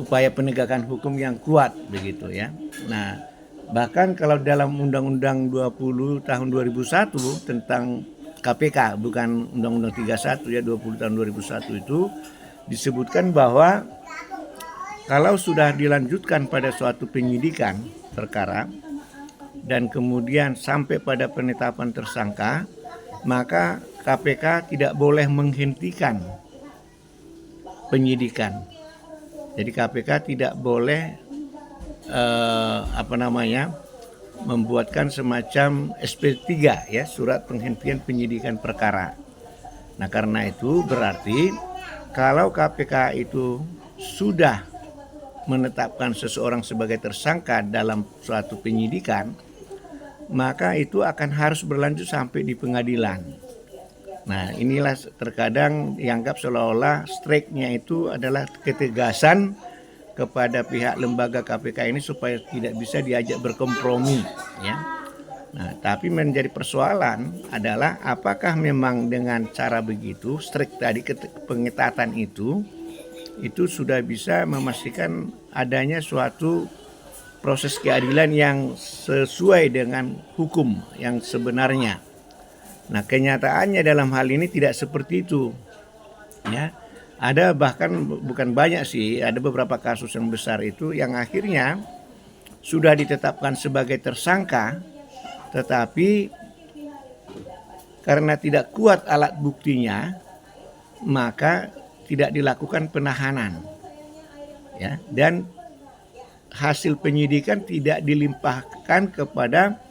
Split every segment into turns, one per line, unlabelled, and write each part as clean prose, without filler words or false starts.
upaya penegakan hukum yang kuat begitu ya. Nah, bahkan kalau dalam Undang-Undang 20 tahun 2001 tentang KPK, bukan Undang-Undang 31 ya, 20 tahun 2001 itu disebutkan bahwa kalau sudah dilanjutkan pada suatu penyidikan perkara dan kemudian sampai pada penetapan tersangka, maka KPK tidak boleh menghentikan penyidikan. Jadi KPK tidak boleh membuatkan semacam SP3 ya, surat penghentian penyidikan perkara. Nah, karena itu berarti kalau KPK itu sudah menetapkan seseorang sebagai tersangka dalam suatu penyidikan, maka itu akan harus berlanjut sampai di pengadilan. Nah, inilah terkadang dianggap seolah-olah strike-nya itu adalah ketegasan kepada pihak lembaga KPK ini supaya tidak bisa diajak berkompromi ya. Nah, tapi menjadi persoalan adalah apakah memang dengan cara begitu strike tadi, pengetatan itu sudah bisa memastikan adanya suatu proses keadilan yang sesuai dengan hukum yang sebenarnya. Nah, kenyataannya dalam hal ini tidak seperti itu ya. Ada bahkan bukan banyak sih, ada beberapa kasus yang besar itu yang akhirnya sudah ditetapkan sebagai tersangka, tetapi karena tidak kuat alat buktinya, maka tidak dilakukan penahanan ya, dan hasil penyidikan tidak dilimpahkan kepada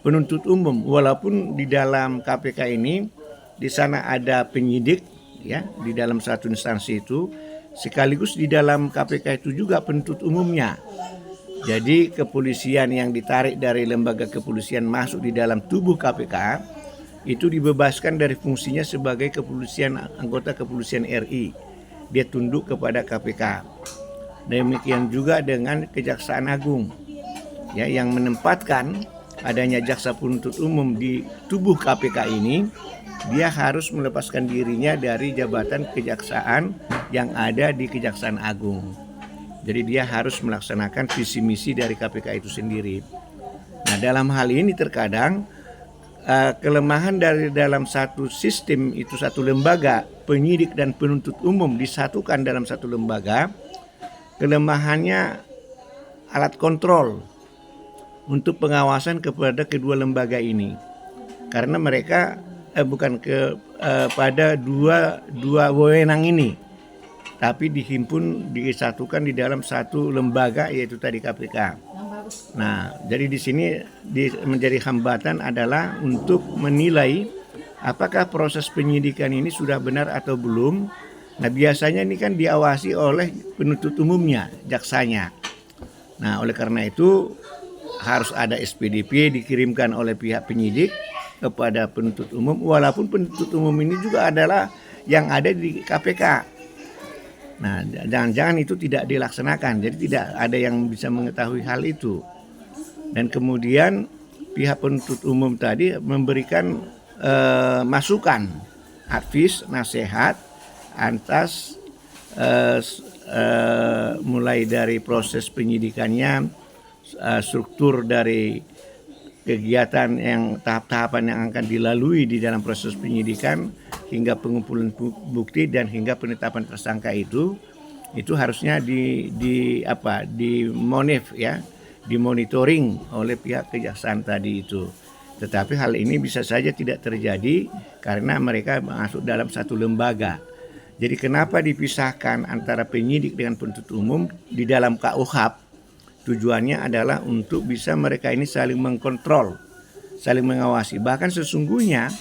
penuntut umum, walaupun di dalam KPK ini di sana ada penyidik ya, di dalam satu instansi itu, sekaligus di dalam KPK itu juga penuntut umumnya. Jadi kepolisian yang ditarik dari lembaga kepolisian masuk di dalam tubuh KPK itu dibebaskan dari fungsinya sebagai kepolisian, anggota kepolisian RI. Dia tunduk kepada KPK. Demikian juga dengan Kejaksaan Agung ya, yang menempatkan adanya jaksa penuntut umum di tubuh KPK ini, dia harus melepaskan dirinya dari jabatan kejaksaan yang ada di Kejaksaan Agung. Jadi dia harus melaksanakan visi misi dari KPK itu sendiri. Nah, dalam hal ini terkadang kelemahan dari dalam satu sistem itu, satu lembaga penyidik dan penuntut umum disatukan dalam satu lembaga, kelemahannya alat kontrol untuk pengawasan kepada kedua lembaga ini, karena mereka pada dua wewenang ini, tapi disatukan di dalam satu lembaga, yaitu tadi KPK. Nah, jadi di sini menjadi hambatan adalah untuk menilai apakah proses penyidikan ini sudah benar atau belum. Nah, biasanya ini kan diawasi oleh penuntut umumnya, jaksanya. Nah, oleh karena itu harus ada SPDP dikirimkan oleh pihak penyidik kepada penuntut umum, walaupun penuntut umum ini juga adalah yang ada di KPK. Nah, jangan-jangan itu tidak dilaksanakan, jadi tidak ada yang bisa mengetahui hal itu. Dan kemudian pihak penuntut umum tadi memberikan masukan, advis, nasihat atas mulai dari proses penyidikannya, struktur dari kegiatan yang tahap-tahapan yang akan dilalui di dalam proses penyidikan hingga pengumpulan bukti dan hingga penetapan tersangka itu harusnya dimonitoring oleh pihak kejaksaan tadi itu. Tetapi hal ini bisa saja tidak terjadi karena mereka masuk dalam satu lembaga. Jadi kenapa dipisahkan antara penyidik dengan penuntut umum di dalam KUHP? Tujuannya adalah untuk bisa mereka ini saling mengkontrol, saling mengawasi. Bahkan sesungguhnya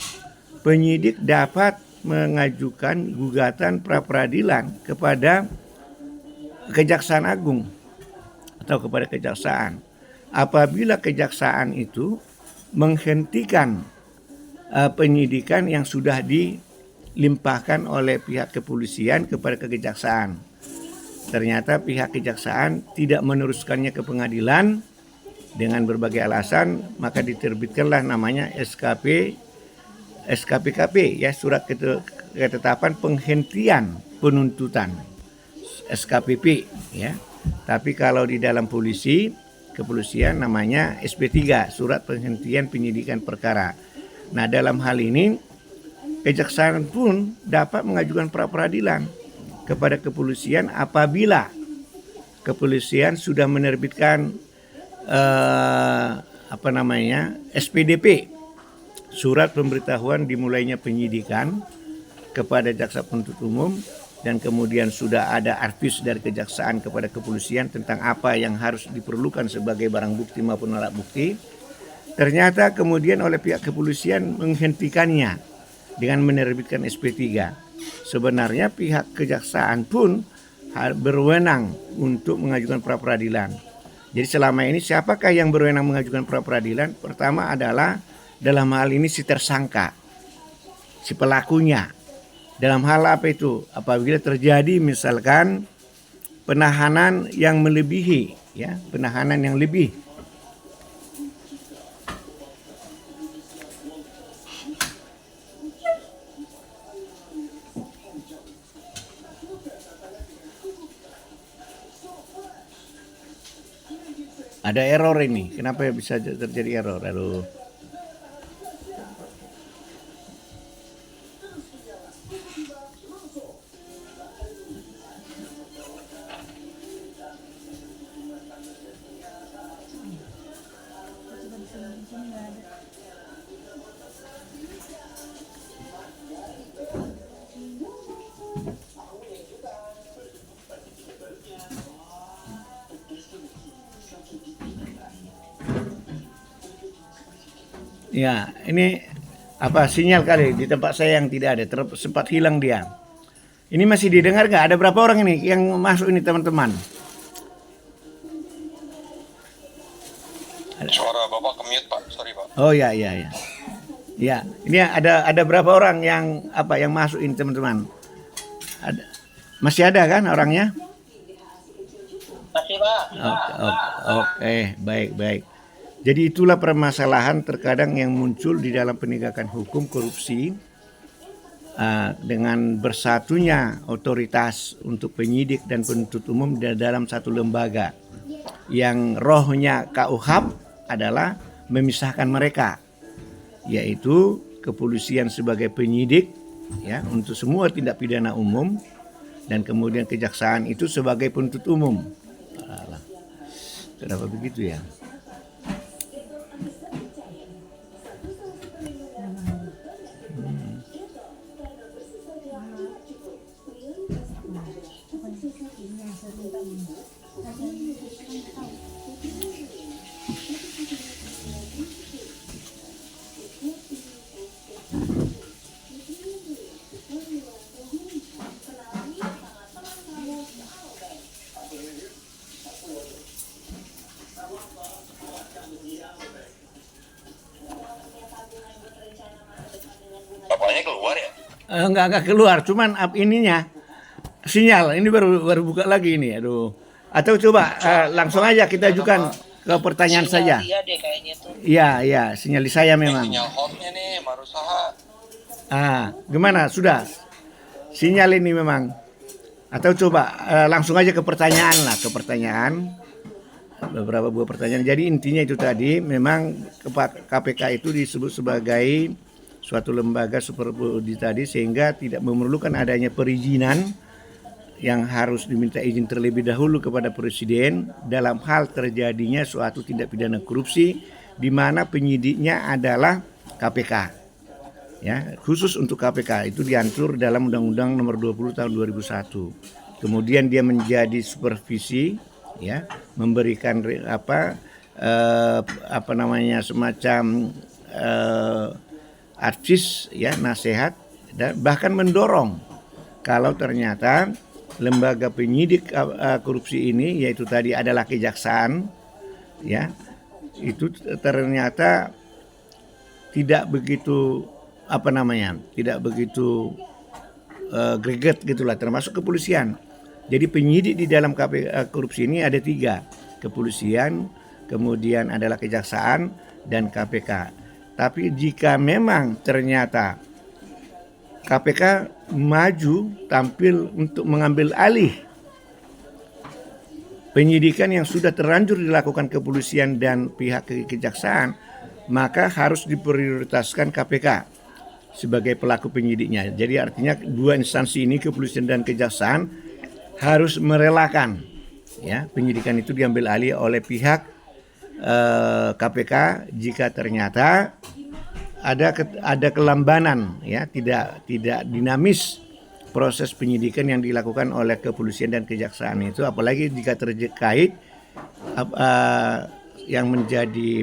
penyidik dapat mengajukan gugatan pra-peradilan kepada Kejaksaan Agung atau kepada kejaksaan. Apabila kejaksaan itu menghentikan penyidikan yang sudah dilimpahkan oleh pihak kepolisian kepada kejaksaan. Ternyata pihak kejaksaan tidak meneruskannya ke pengadilan dengan berbagai alasan, maka diterbitkanlah namanya SKPKP ya, surat ketetapan penghentian penuntutan. SKPP ya. Tapi kalau di dalam kepolisian namanya SP3, surat penghentian penyidikan perkara. Nah, dalam hal ini kejaksaan pun dapat mengajukan pra peradilan kepada kepolisian apabila kepolisian sudah menerbitkan SPDP, surat pemberitahuan dimulainya penyidikan kepada jaksa penuntut umum, dan kemudian sudah ada advis dari kejaksaan kepada kepolisian tentang apa yang harus diperlukan sebagai barang bukti maupun alat bukti. Ternyata kemudian oleh pihak kepolisian menghentikannya dengan menerbitkan SP3. Sebenarnya pihak kejaksaan pun berwenang untuk mengajukan pra peradilan. Jadi selama ini siapakah yang berwenang mengajukan pra peradilan? Pertama adalah dalam hal ini si tersangka, si pelakunya. Dalam hal apa itu? Apabila terjadi misalkan penahanan yang melebihi, ya, penahanan yang lebih. Ada error ini. Kenapa bisa terjadi error? Aduh. Ya, ini sinyal kali di tempat saya yang tidak ada, sempat hilang dia. Ini masih didengar nggak? Ada berapa orang ini yang masuk ini teman-teman?
Suara Bapak ke-mute, Pak. Sorry, Pak.
Oh ya. Ya, ini ada berapa orang yang masuk ini teman-teman? Masih ada kan orangnya?
Masih, Pak.
Oke, baik. Jadi itulah permasalahan terkadang yang muncul di dalam penegakan hukum korupsi, dengan bersatunya otoritas untuk penyidik dan penuntut umum dalam satu lembaga yang rohnya KUHAP adalah memisahkan mereka, yaitu kepolisian sebagai penyidik ya untuk semua tindak pidana umum, dan kemudian kejaksaan itu sebagai penuntut umum. Alah, kenapa begitu ya?
Bapaknya keluar ya?
Enggak keluar, cuman ininya sinyal ini baru buka lagi ini. Aduh. Atau coba langsung aja kita ajukan ke pertanyaan
sinyal
saja.
Iya deh kayaknya tuh.
Iya, sinyal di saya memang.
Sinyal hotnya nih, Marusaha.
Gimana? Sudah? Sinyal ini memang. Atau coba langsung aja ke pertanyaan beberapa buah pertanyaan. Jadi intinya itu tadi, memang KPK itu disebut sebagai suatu lembaga super audit tadi, sehingga tidak memerlukan adanya perizinan yang harus diminta izin terlebih dahulu kepada presiden dalam hal terjadinya suatu tindak pidana korupsi di mana penyidiknya adalah KPK. Ya, khusus untuk KPK itu diatur dalam Undang-Undang Nomor 20 Tahun 2001. Kemudian dia menjadi supervisi, ya, memberikan semacam advis, ya, nasihat, dan bahkan mendorong kalau ternyata lembaga penyidik korupsi ini, yaitu tadi adalah kejaksaan, ya, itu ternyata tidak begitu greget gitulah, termasuk kepolisian. Jadi penyidik di dalam korupsi ini ada 3, kepolisian, kemudian adalah kejaksaan, dan KPK. Tapi jika memang ternyata KPK maju tampil untuk mengambil alih penyidikan yang sudah terlanjur dilakukan kepolisian dan pihak kejaksaan, maka harus diprioritaskan KPK sebagai pelaku penyidiknya. Jadi artinya dua instansi ini, kepolisian dan kejaksaan, harus merelakan ya penyidikan itu diambil alih oleh pihak KPK jika ternyata ada kelambanan ya, tidak dinamis proses penyidikan yang dilakukan oleh kepolisian dan kejaksaan itu, apalagi jika terkait yang menjadi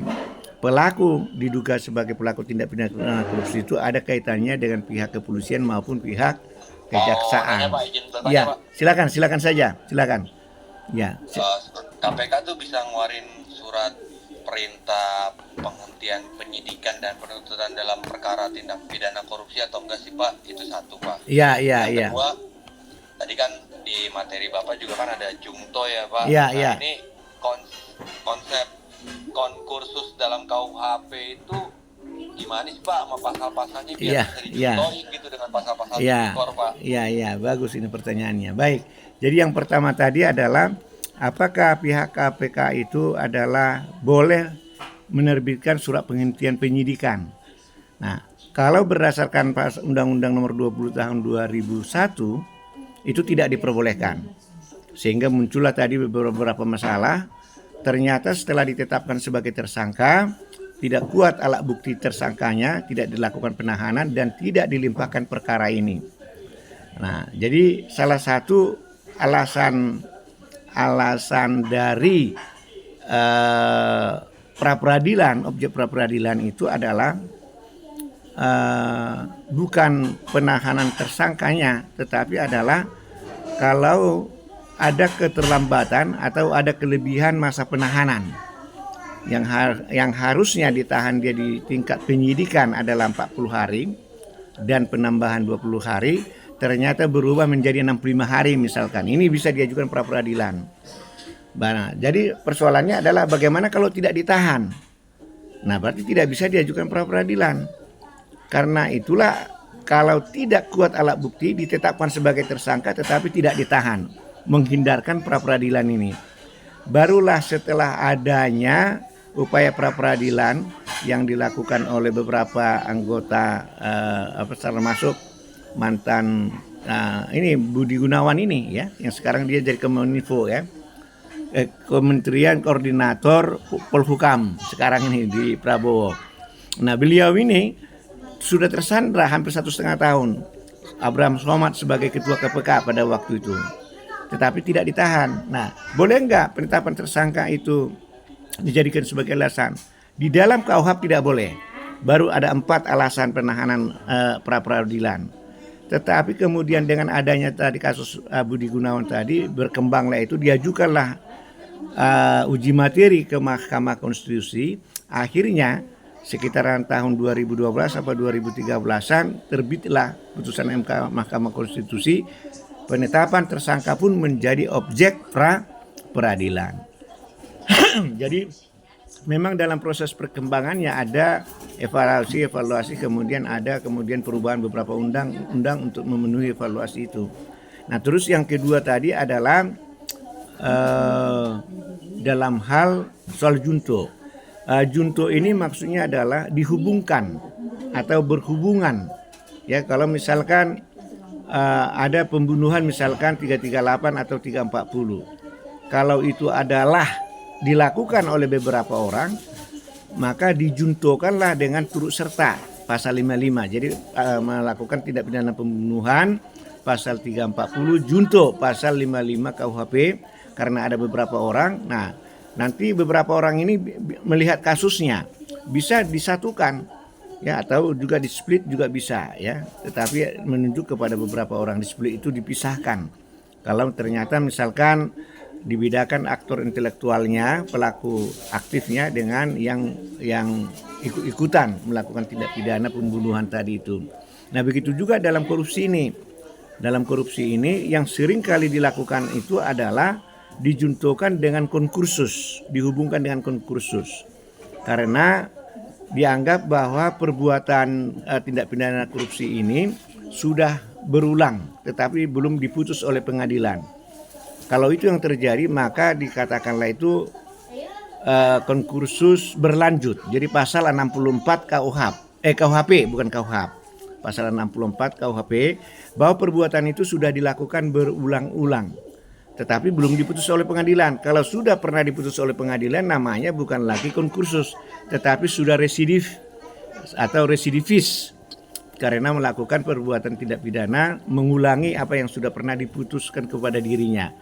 pelaku diduga sebagai pelaku tindak pidana korupsi itu ada kaitannya dengan pihak kepolisian maupun pihak kejaksaan.
Pak, izin bertanya,
Ya,
Pak.
silakan saja, silakan. Ya,
KPK tuh bisa ngeluarin surat perintah penghentian penyidikan dan penuntutan dalam perkara tindak pidana korupsi atau enggak sih Pak? Itu satu Pak.
Iya.
Yang kedua, tadi kan di materi Bapak juga kan ada jungto ya Pak.
Iya,
Nah
iya.
ini konsep konkursus dalam KUHP itu gimana sih Pak sama pasal-pasalnya biar
Iya,
bisa
iya.
dijungtoin gitu dengan pasal-pasal
Iya,
tipikor Pak.
iya, bagus ini pertanyaannya. Baik, jadi yang pertama tadi adalah apakah pihak KPK itu adalah boleh menerbitkan surat penghentian penyidikan. Nah, kalau berdasarkan Undang-Undang Nomor 20 Tahun 2001 itu tidak diperbolehkan. Sehingga muncullah tadi beberapa masalah. Ternyata setelah ditetapkan sebagai tersangka, tidak kuat alat bukti tersangkanya, tidak dilakukan penahanan dan tidak dilimpahkan perkara ini. Nah, jadi salah satu alasan dari pra-peradilan, objek pra-peradilan itu adalah bukan penahanan tersangkanya, tetapi adalah kalau ada keterlambatan atau ada kelebihan masa penahanan yang harusnya ditahan dia di tingkat penyidikan adalah 40 hari dan penambahan 20 hari ternyata berubah menjadi 65 hari misalkan. Ini bisa diajukan pra-peradilan. Nah, jadi persoalannya adalah bagaimana kalau tidak ditahan. Nah, berarti tidak bisa diajukan pra-peradilan. Karena itulah kalau tidak kuat alat bukti ditetapkan sebagai tersangka tetapi tidak ditahan, menghindarkan pra-peradilan ini. Barulah setelah adanya upaya pra-peradilan yang dilakukan oleh beberapa anggota termasuk mantan ini Budi Gunawan ini ya, yang sekarang dia jadi Kominfo ya, Kementerian Koordinator Polhukam sekarang ini di Prabowo. Nah, beliau ini sudah tersandra hampir 1,5 tahun. Abraham Somad sebagai ketua KPK pada waktu itu, tetapi tidak ditahan. Nah, boleh enggak penetapan tersangka itu dijadikan sebagai alasan? Di dalam KUHP tidak boleh. Baru ada 4 alasan penahanan pra-peradilan. Tetapi kemudian dengan adanya tadi kasus Budi Gunawan tadi berkembanglah itu, diajukanlah uji materi ke Mahkamah Konstitusi. Akhirnya sekitaran tahun 2012 sampai 2013-an terbitlah putusan MK Mahkamah Konstitusi. Penetapan tersangka pun menjadi objek pra-peradilan. Jadi memang dalam proses perkembangannya ada evaluasi kemudian ada perubahan beberapa undang-undang untuk memenuhi evaluasi itu. Nah, terus yang kedua tadi adalah dalam hal soal junto. Junto ini maksudnya adalah dihubungkan atau berhubungan. Ya, kalau misalkan ada pembunuhan misalkan 338 atau 340. Kalau itu adalah dilakukan oleh beberapa orang, maka dijuntokanlah dengan turut serta pasal 55. Jadi melakukan tindak pidana pembunuhan pasal 340, junto pasal 55 KUHP karena ada beberapa orang. Nah, nanti beberapa orang ini melihat kasusnya bisa disatukan ya, atau juga di split juga bisa ya, tetapi menunjuk kepada beberapa orang. Di split itu dipisahkan kalau ternyata misalkan dibedakan aktor intelektualnya, pelaku aktifnya dengan yang ikut-ikutan melakukan tindak pidana pembunuhan tadi itu. Nah, begitu juga dalam korupsi ini. Dalam korupsi ini yang sering kali dilakukan itu adalah dijuntokan dengan konkursus, dihubungkan dengan konkursus. Karena dianggap bahwa perbuatan tindak pidana korupsi ini sudah berulang tetapi belum diputus oleh pengadilan. Kalau itu yang terjadi maka dikatakanlah itu konkursus berlanjut. Jadi pasal 64 KUHP bukan KUHP. Pasal 64 KUHP bahwa perbuatan itu sudah dilakukan berulang-ulang tetapi belum diputus oleh pengadilan. Kalau sudah pernah diputus oleh pengadilan namanya bukan lagi konkursus tetapi sudah residif atau residivis karena melakukan perbuatan tindak pidana mengulangi apa yang sudah pernah diputuskan kepada dirinya.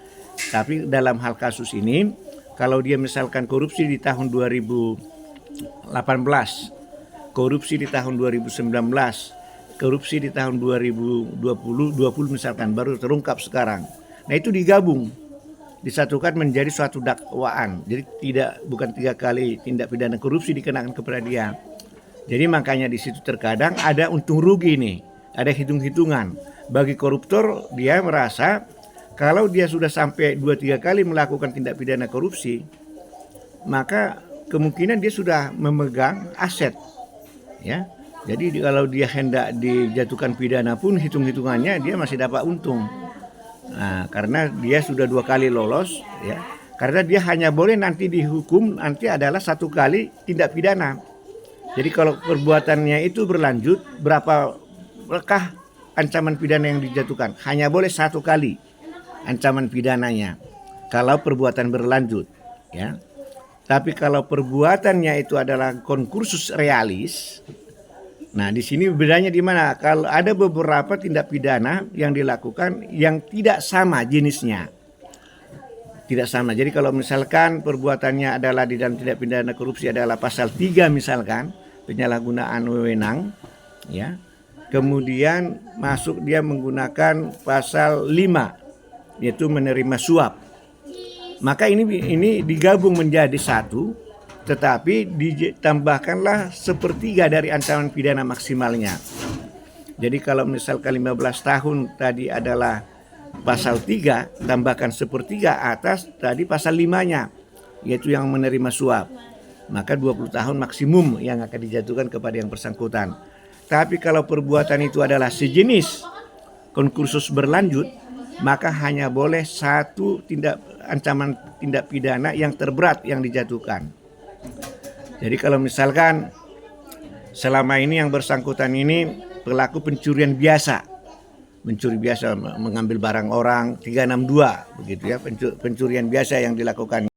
Tapi dalam hal kasus ini kalau dia misalkan korupsi di tahun 2018, korupsi di tahun 2019, korupsi di tahun 2020 misalkan baru terungkap sekarang. Nah itu digabung, disatukan menjadi suatu dakwaan. Jadi bukan 3 kali tindak pidana korupsi dikenakan kepada dia. Jadi makanya di situ terkadang ada untung rugi nih, ada hitung-hitungan. Bagi koruptor dia merasa kalau dia sudah sampai 2-3 kali melakukan tindak pidana korupsi, maka kemungkinan dia sudah memegang aset, ya. Jadi kalau dia hendak dijatuhkan pidana pun hitung-hitungannya dia masih dapat untung. Nah, karena dia sudah 2 kali lolos, ya. Karena dia hanya boleh nanti dihukum nanti adalah 1 kali tindak pidana. Jadi kalau perbuatannya itu berlanjut, berapakah ancaman pidana yang dijatuhkan? Hanya boleh 1 kali ancaman pidananya kalau perbuatan berlanjut, ya. Tapi kalau perbuatannya itu adalah konkursus realis, nah di sini bedanya di mana? Kalau ada beberapa tindak pidana yang dilakukan yang tidak sama jenisnya, tidak sama. Jadi kalau misalkan perbuatannya adalah di dalam tindak pidana korupsi adalah pasal 3 misalkan penyalahgunaan wewenang, ya. Kemudian masuk dia menggunakan pasal 5 yaitu menerima suap. Maka ini digabung menjadi 1, tetapi ditambahkanlah 1/3 dari ancaman pidana maksimalnya. Jadi kalau misalkan 15 tahun tadi adalah pasal 3, tambahkan 1/3 atas tadi pasal 5-nya, yaitu yang menerima suap. Maka 20 tahun maksimum yang akan dijatuhkan kepada yang bersangkutan. Tapi kalau perbuatan itu adalah sejenis konkursus berlanjut, maka hanya boleh 1 ancaman tindak pidana yang terberat yang dijatuhkan. Jadi kalau misalkan selama ini yang bersangkutan ini pelaku pencurian biasa, mencuri biasa mengambil barang orang 362 begitu ya, pencurian biasa yang dilakukan.